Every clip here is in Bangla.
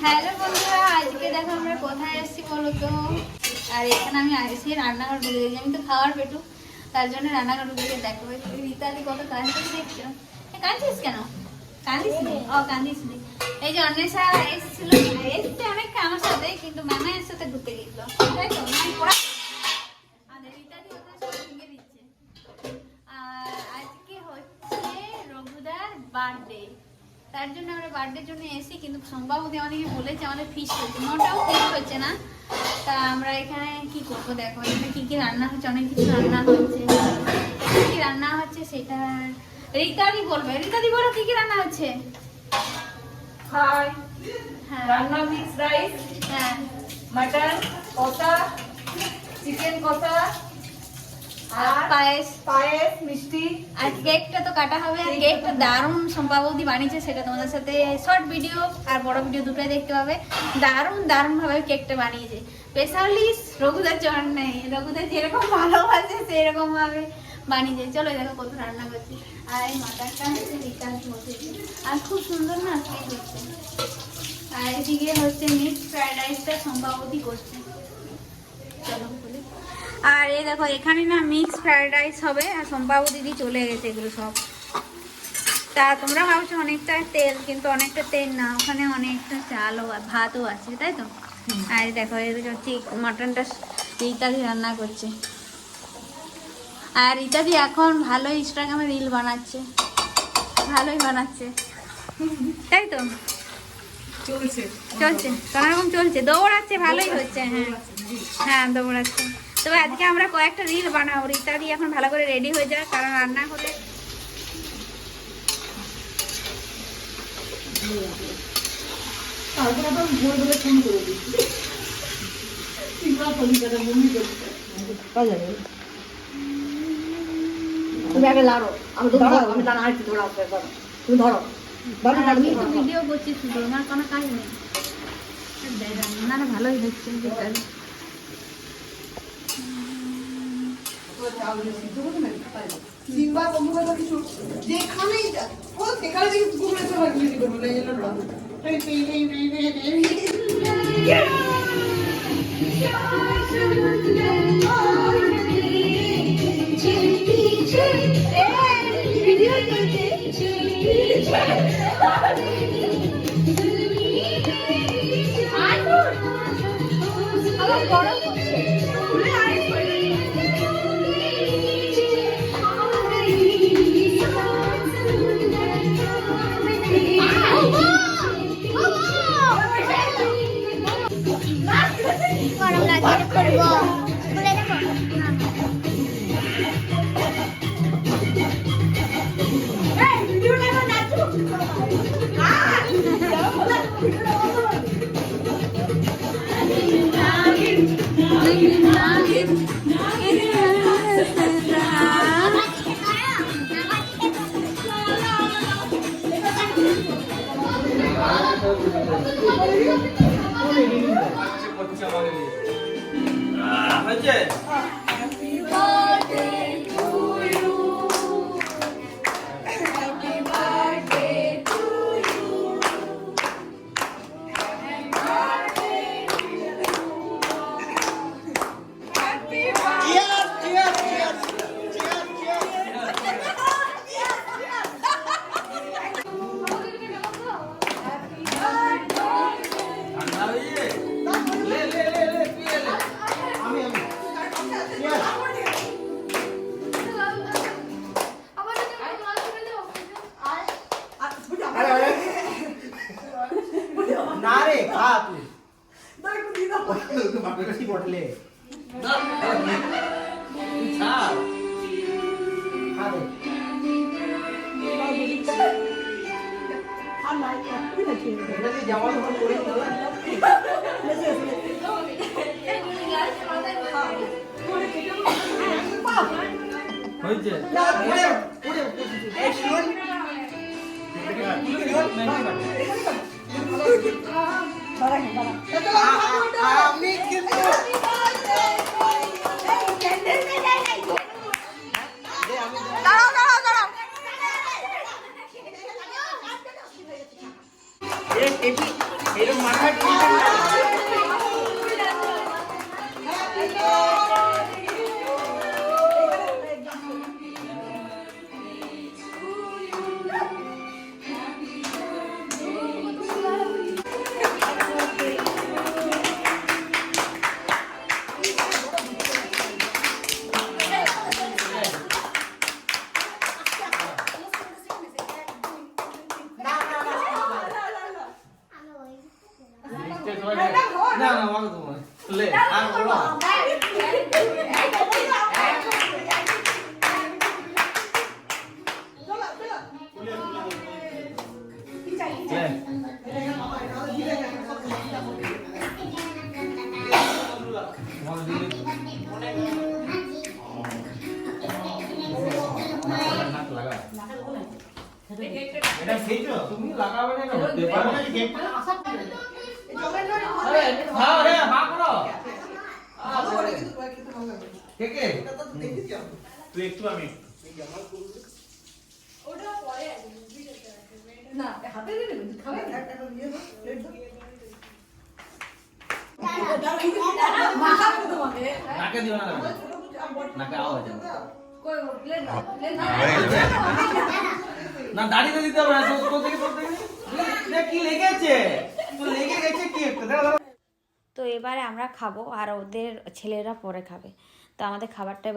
হ্যালো বন্ধুরা, আজকে দেখো আমরা কোথায় এসেছি বলো তো। আর এখানে আমি এসে রান্নাঘর ঢুকে গেছি। আমি তো খাওয়ার পেটু, তার জন্য রান্নাঘর ঢুকে গিয়ে দেখো রীতাদি কত কাঁদছিস দেখছো। কাঁদছিস কেন? কাঁদিস নি? ও কাঁদিস নি। এই যে অন্বেষা এসেছিল, এসছে অনেকটা আমার সাথে, কিন্তু ম্যামের সাথে ঘুরতে গেছিল, তাই তো? আমাদের রীতাদি ওখানে সব ভেঙে দিচ্ছে। আর আজকে হচ্ছে রঘুদার বার্থডে, তার জন্য আমরা বার্থডের জন্য এসি। কিন্তু সম্ভবত অনেকে বলেছে আমাদের ফিস্ট হচ্ছে, মোটাও ফিস্ট হচ্ছে না। তা আমরা এখানে কি করবো দেখো, এখানে কি কি রান্না হচ্ছে, অনেক কিছু রান্না হচ্ছে। কি কি রান্না হচ্ছে সেটা রীতাদি বলবে। রীতাদি বলো কি কি রান্না হচ্ছে। হাই, হ্যাঁ রান্না মিক্স রাইস, হ্যাঁ মটন কষা, চিকেন কষা আর পায়েস। পায়েস, মিষ্টি। আর কেকটা তো কাটা হবে। আর কেকটা দারুণ সম্পাবদি বানিয়েছে, সেটা তোমাদের সাথে শর্ট ভিডিও আর বড় ভিডিও দুটোই দেখতে পাবে। দারুণ দারুণ ভাবে কেকটা বানিয়েছে। স্পেশালি রঘুদার জন্য, রঘুদা যেরকম ভালোবাসে সেরকম ভাবে বানিয়েছে। চলো দেখো কত রান্না করছে। আর এই মাটনটা হচ্ছে রিকাল বসেছে, আর খুব সুন্দর না কেক হচ্ছে। আর এদিকে হচ্ছে মিক্সড ফ্রাইড রাইসটা সম্পাবদি করছে। চলো বলি। আর এই দেখো এখানে না মিক্স ফ্রাইড রাইস হবে, আর সম্পাবু দিদি চলে গেছে এগুলো সব। তা তোমরা ভাবছো অনেকটা তেল, কিন্তু অনেকটা তেল না, ওখানে অনেকটা চালও আর ভাতও আছে, তাই তো? আর দেখো এদিকে হচ্ছে মাটনটা ইত্যাদি রান্না করছে। আর ইত্যাদি এখন ভালোই ইনস্টাগ্রামে রিল বানাচ্ছে, ভালোই বানাচ্ছে, তাই তো? চলছে চলছে কোনোরকম চলছে, দৌড়াচ্ছে, ভালোই হচ্ছে। হ্যাঁ হ্যাঁ দৌড়াচ্ছে। তবে আজকে আমরা কয়েকটা রিল বানাবো। ইত্যাদি এখন ভালো করে রেডি হয়ে যায়, কারণ রান্না হলে তারপর আবার ভোর বেলা ফোন করে দিই। কিংবা ফোন করে মম্মি করতে তুমি আগে লাড়ো, আমি তো ধরো, আমি দাঁড়া আছি, ধরো আসবে, ধরো তুমি ধরো। আমি তো ভিডিও করছি শুধু, আমার কোনো কাজ নেই। রান্নাটা ভালোই হচ্ছে ইত্যাদি। সিম্বা বন্ধু কথা কিছু যেখানেই যা ও সেখানে থেকে গুগলে তো ভিডিও করব না এলো না ভিডিও গরম লাগে করবো খুলে দেখো। না রে খা তুই কি বটলে ছাড় খা দে জামা যখন পরে আমি কিন্তু এরকম মাথা লে আর বলো লে তোমাদের দিলে নাক লাগা এটা খেয়েছো তুমি লাগাবে না কেন পেপার না গেটটা আরে হ্যাঁ রে হ্যাঁ করো কে কে তুই একটু আমি না হাতে দিয়ে দেবেন খাবে একটা দিয়ে দাও প্লেট দাও মাখা করে তোমাকে নাকে দিও না নাকে আওয়াজ কই প্লেট দাও প্লেট না দাড়িতে দিতে হবে না তো থেকে দেখ কি লেগেছে তো লেগে গেছে কি একটা দাঁড়া তো এবারে আমরা খাবো আর ওদের ছেলেরা পরে খাবে। তো আমাদের খাবারটা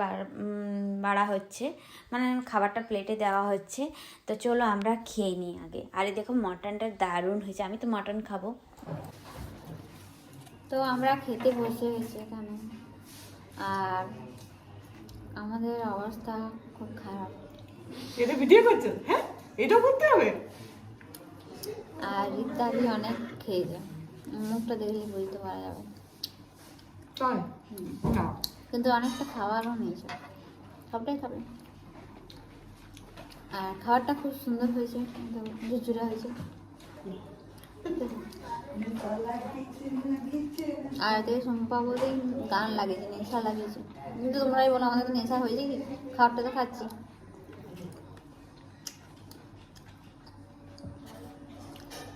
বাড়া হচ্ছে, মানে খাবারটা প্লেটে দেওয়া হচ্ছে। তো চলো আমরা খেয়ে নিই আগে। আর এই দেখো মটনটা দারুণ হয়েছে, আমি তো মটন খাবো। তো আমরা খেতে বসে গেছি এখানে, আর আমাদের অবস্থা খুব খারাপ। এটা ভিডিও করছো? হ্যাঁ এটা করতে হবে। আর ইত্যাদি অনেক খেয়ে যায়, মুখটা দেখলে বুঝতে পারা যাবে। চল না কিন্তু অনেকটা খাবারও নেই, সবটাই খাবে। আর খাবারটা খুব সুন্দর হয়েছে, ঝুরঝুরা হয়েছে। আর এতে সম্পা বলেই গান লাগিয়েছে, নেশা লাগিয়েছে। কিন্তু তোমরাই বলো আমাদের নেশা হয়েছে কি? খাবারটা তো খাচ্ছি।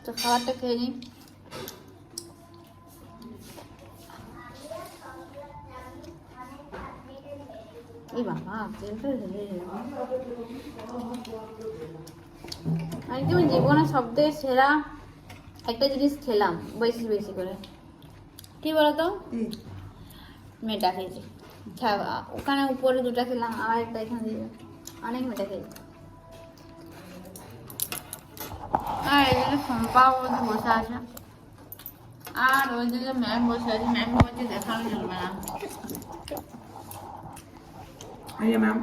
তো খাবারটা খেয়ে নিই। এই বাবা তেলটা ঢেলে আমি জীবনে সবথেকে সেরা একটা জিনিস খেলাম বেশি বেশি করে। কি বলতো? মেটা খেয়েছি। ওখানে উপরে দুটা খেলাম, আর একটা এখানে দিয়ে অনেক মেটা খেয়েছি। আর এই জন্য সম্পা বলতে বসে আছে, আর ওই দিকে ম্যাম বসে আছে। ম্যাম বলছে দেখানো চলবে না। আইয়া ম্যাম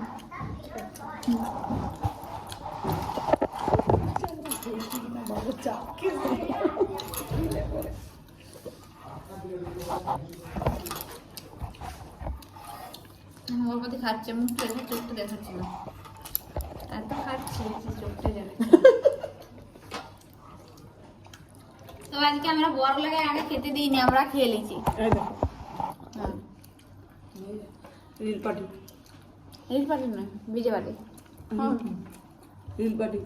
ওর মধ্যে খাচ্ছে, মুখটা দেখে চোখটা দেখাচ্ছে না, এত খাচ্ছে চোখটা যাবে। তো আজকে আমরা বড় লাগায় আগে খেতে দিইনি, আমরা খেয়ে নিয়েছি। এই দেখো রিল পার্টি রিল পাটি নয়, বিজে পাটি। রিল পার্টি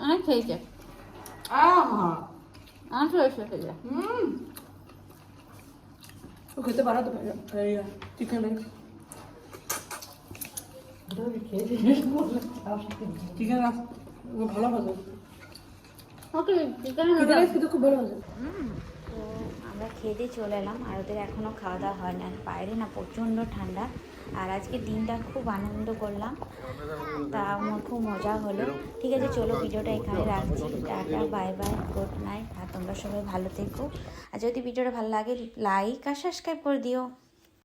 অনেক খেয়েছে, আহা অনেক খেয়েছে খেয়েছে। ও খেতে পারা তো চিকেন রাইস চিকেন রাইস ভালো হবে। ওকে চিকেন চিকেন রাইস কিন্তু খুব ভালো হবে। তো আমরা খেয়ে দিয়ে চলে এলাম, আর ওদের এখনও খাওয়া দাওয়া হয় না। বাইরে না প্রচণ্ড ঠান্ডা, আর আজকে দিনটা খুব আনন্দ করলাম, তা আমার খুব মজা হলো। ঠিক আছে, চলো ভিডিওটা এখানে রাখছি। Tata, bye bye, good night. আর তোমরা সবাই ভালো থেকো। আর যদি ভিডিওটা ভালো লাগে লাইক আর সাবস্ক্রাইব করে দিও।